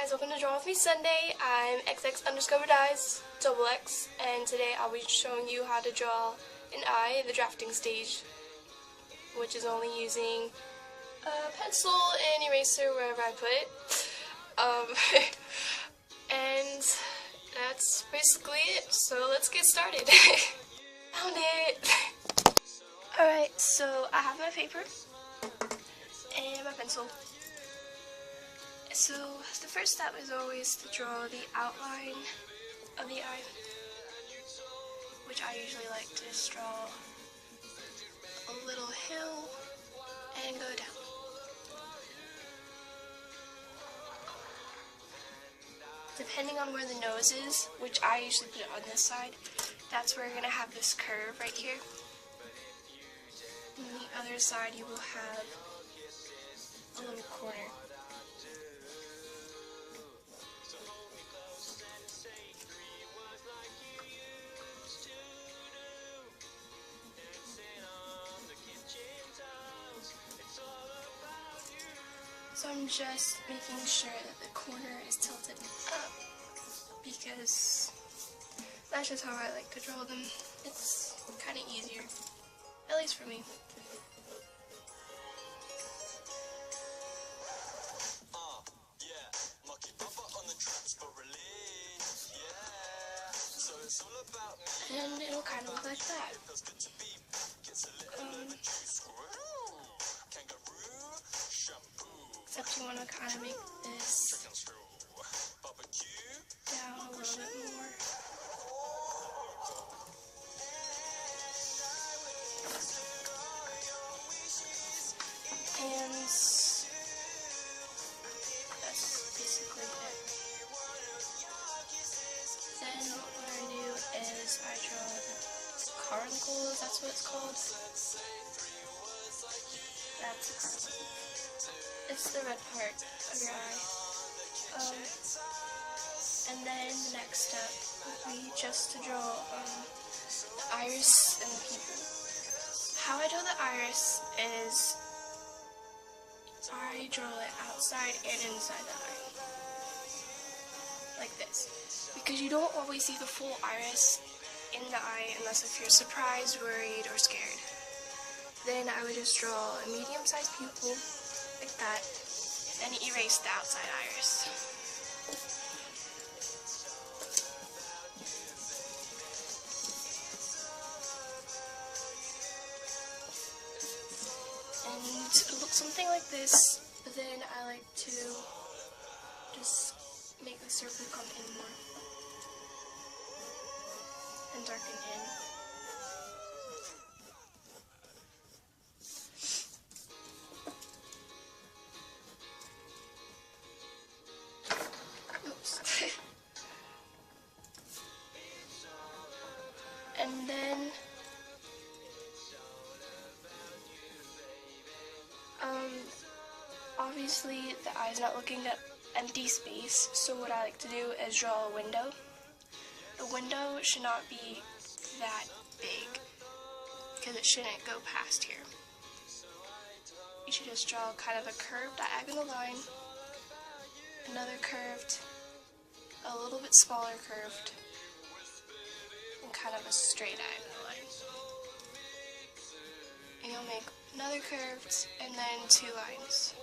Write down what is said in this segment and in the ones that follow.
guys, welcome to Draw With Me Sunday. I'm xxundicovered.eyesxx, and today I'll be showing you how to draw an eye in the drafting stage, which is only using a pencil and eraser wherever I put it. And that's basically it, so let's get started. Found it! Alright, so I have my paper and my pencil. So the first step is always to draw the outline of the eye, which I usually like to just draw a little hill and go down. Depending on where the nose is, which I usually put it on this side, that's where you're going to have this curve right here. On the other side you will have a little corner. So I'm just making sure that the corner is tilted up, because that's just how I like to draw them. It's kind of easier, at least for me. And it'll kind of look like that. Except you want to kind of make this down a little bit more. And that's basically it. Then what I do is I draw the caruncles, that's what it's called. It's the red part of your eye. And then the next step would be just to draw the iris and the pupil. How I draw the iris is I draw it outside and inside the eye. Like this. Because you don't always see the full iris in the eye unless if you're surprised, worried, or scared. Then I would just draw a medium-sized pupil, like that, and erase the outside iris. And it looks something like this, but then I like to just make the circle come in more and darken in. And then, obviously the eye's not looking at empty space, so what I like to do is draw a window. The window should not be that big, because it shouldn't go past here. You should just draw kind of a curved diagonal line, another curved, a little bit smaller curved, and kind of a straight diagonal line. And you'll make another curved, and then two lines.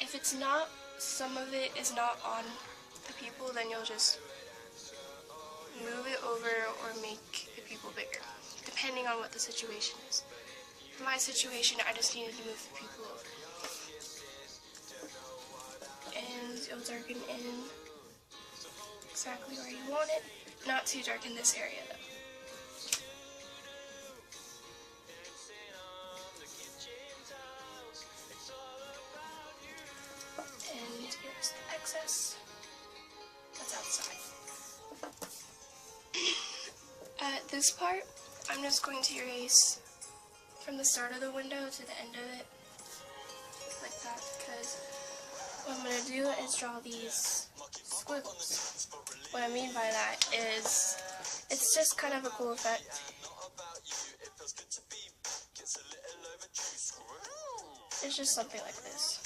If it's not, some of it is not on the pupil, then you'll just move it over or make the pupil bigger, depending on what the situation is. In my situation, I just needed to move the pupil over. And it'll darken in exactly where you want it, not too dark in this area though. And here's the excess. That's outside. At this part, I'm just going to erase from the start of the window to the end of it, like that, because what I'm going to do is draw these squiggles. What I mean by that is, it's just kind of a cool effect. It's just something like this.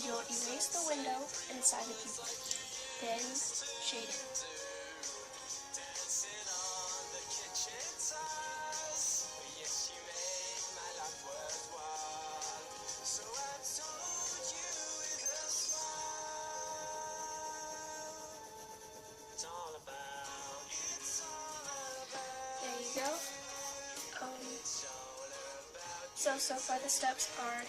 you'll erase the window inside the pupil, then shade it. There you go. So far the steps are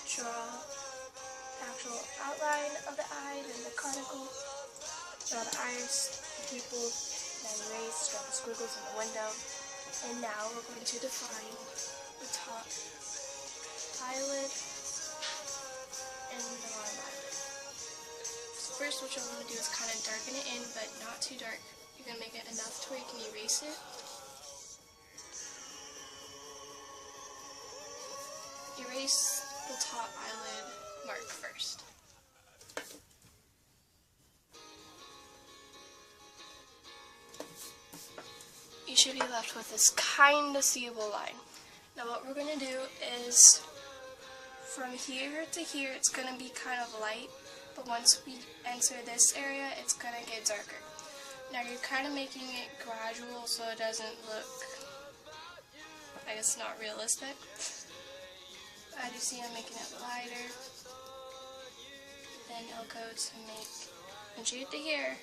draw the actual outline of the eye, then the conical, draw the iris, the pupil, then erase, draw the squiggles in the window. And now we're going to define the top eyelid and the bottom eyelid. So first what you're going to do is kind of darken it in, but not too dark. You're going to make it enough to where you can erase it. Erase the top eyelid mark first. You should be left with this kind of seeable line. Now what we're going to do is from here to here it's going to be kind of light, but once we enter this area it's going to get darker. Now you're kind of making it gradual so it doesn't look, I guess, not realistic. As you see, I'm making it lighter. Then I'll go to make, once you get to here,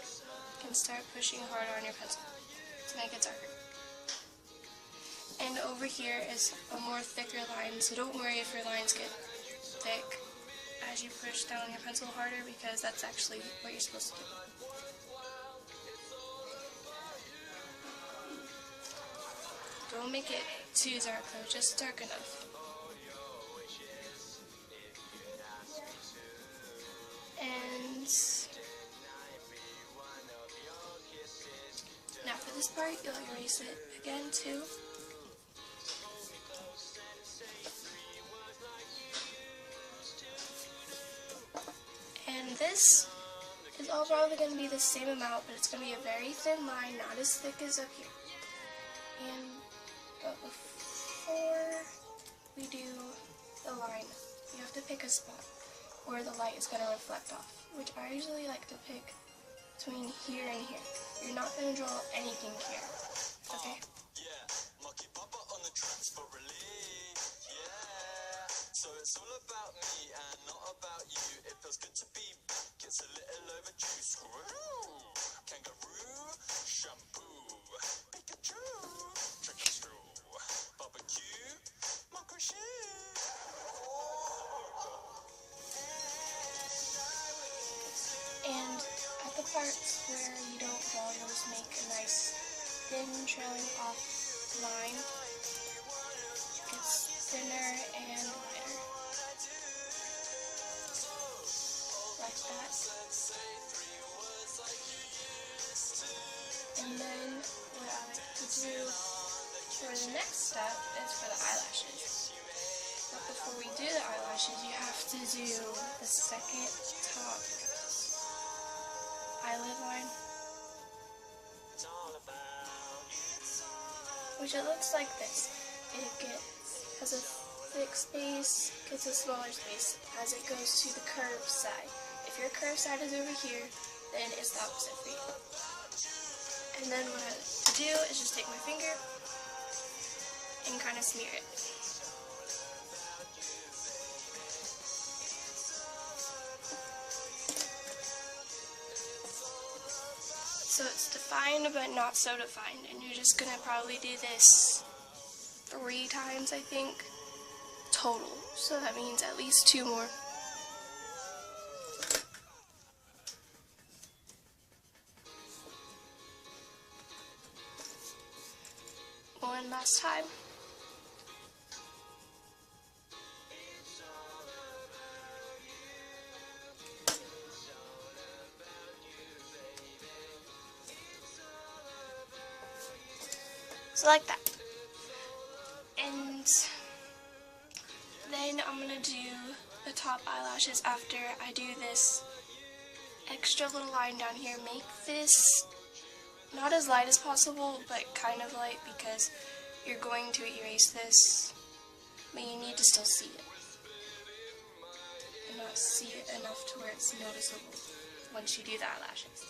you can start pushing harder on your pencil to make it darker. And over here is a more thicker line, so don't worry if your lines get thick as you push down on your pencil harder, because that's actually what you're supposed to do. Don't make it too dark though, just dark enough. And now for this part, you'll erase it again too. And this is all probably going to be the same amount, but it's going to be a very thin line, not as thick as up here. But before we do the line, you have to pick a spot where the light is going to reflect off, which I usually like to pick between here and here. You're not going to draw anything here, okay? So it's all about me and not about you. It feels good to be back, it's a little overdue. Screw, kangaroo, shampoo, Pikachu, trick or screw, barbecue, microchip. And at the parts where you don't draw, you'll just make a nice thin trailing off line. It's thinner and lighter. Like that. And then what I like to do for the next step is for the eyelashes. But before we do the eyelashes, you have to do the second top eyelid line, which it looks like this. It has a thick space, gets a smaller space as it goes to the curved side. If your curved side is over here, then it's the opposite for you. And then what I like to do is just take my finger and kind of smear it. So it's defined but not so defined, and you're just going to probably do this 3 times, I think, total. So that means at least 2 more. One last time. So like that. And then I'm going to do the top eyelashes after I do this extra little line down here. Make this not as light as possible, but kind of light, because you're going to erase this, but you need to still see it. And not not see it enough to where it's noticeable once you do the eyelashes.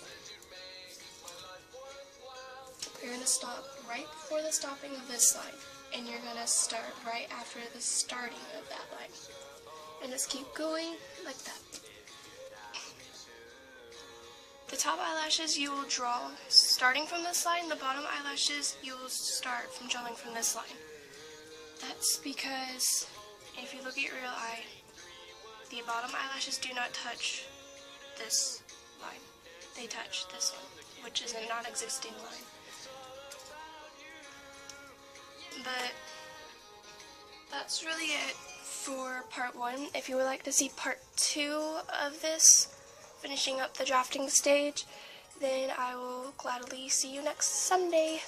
You're going to stop right before the stopping of this line, and you're going to start right after the starting of that line. And just keep going like that. The top eyelashes you will draw starting from this line, the bottom eyelashes you will start from drawing from this line. That's because if you look at your real eye, the bottom eyelashes do not touch this line. They touch this one, which is a non-existing line. But that's really it for part 1. If you would like to see part 2 of this, finishing up the drafting stage, then I will gladly see you next Sunday.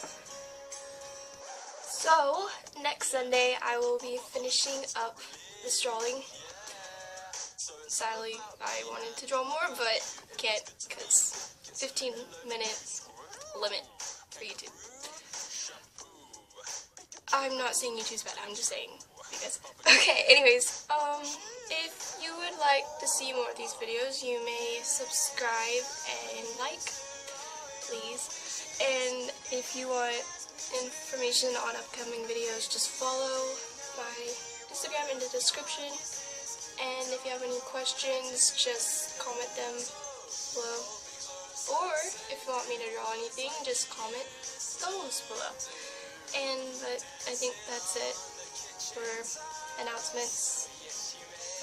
So, next Sunday I will be finishing up this drawing. Sadly, I wanted to draw more, but can't because 15-minute limit for YouTube. I'm not saying YouTube's bad, I'm just saying because... Okay, anyways, if you would like to see more of these videos, you may subscribe and like, please. And if you want information on upcoming videos, just follow my Instagram in the description. And if you have any questions, just comment them below. Or if you want me to draw anything, just comment those below. But I think that's it for announcements.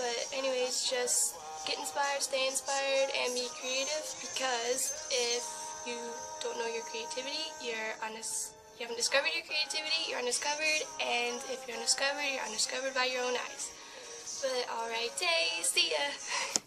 But anyways, just get inspired, stay inspired, and be creative, because if you don't know your creativity, you haven't discovered your creativity, you're undiscovered, and if you're undiscovered by your own eyes. But alright, see ya!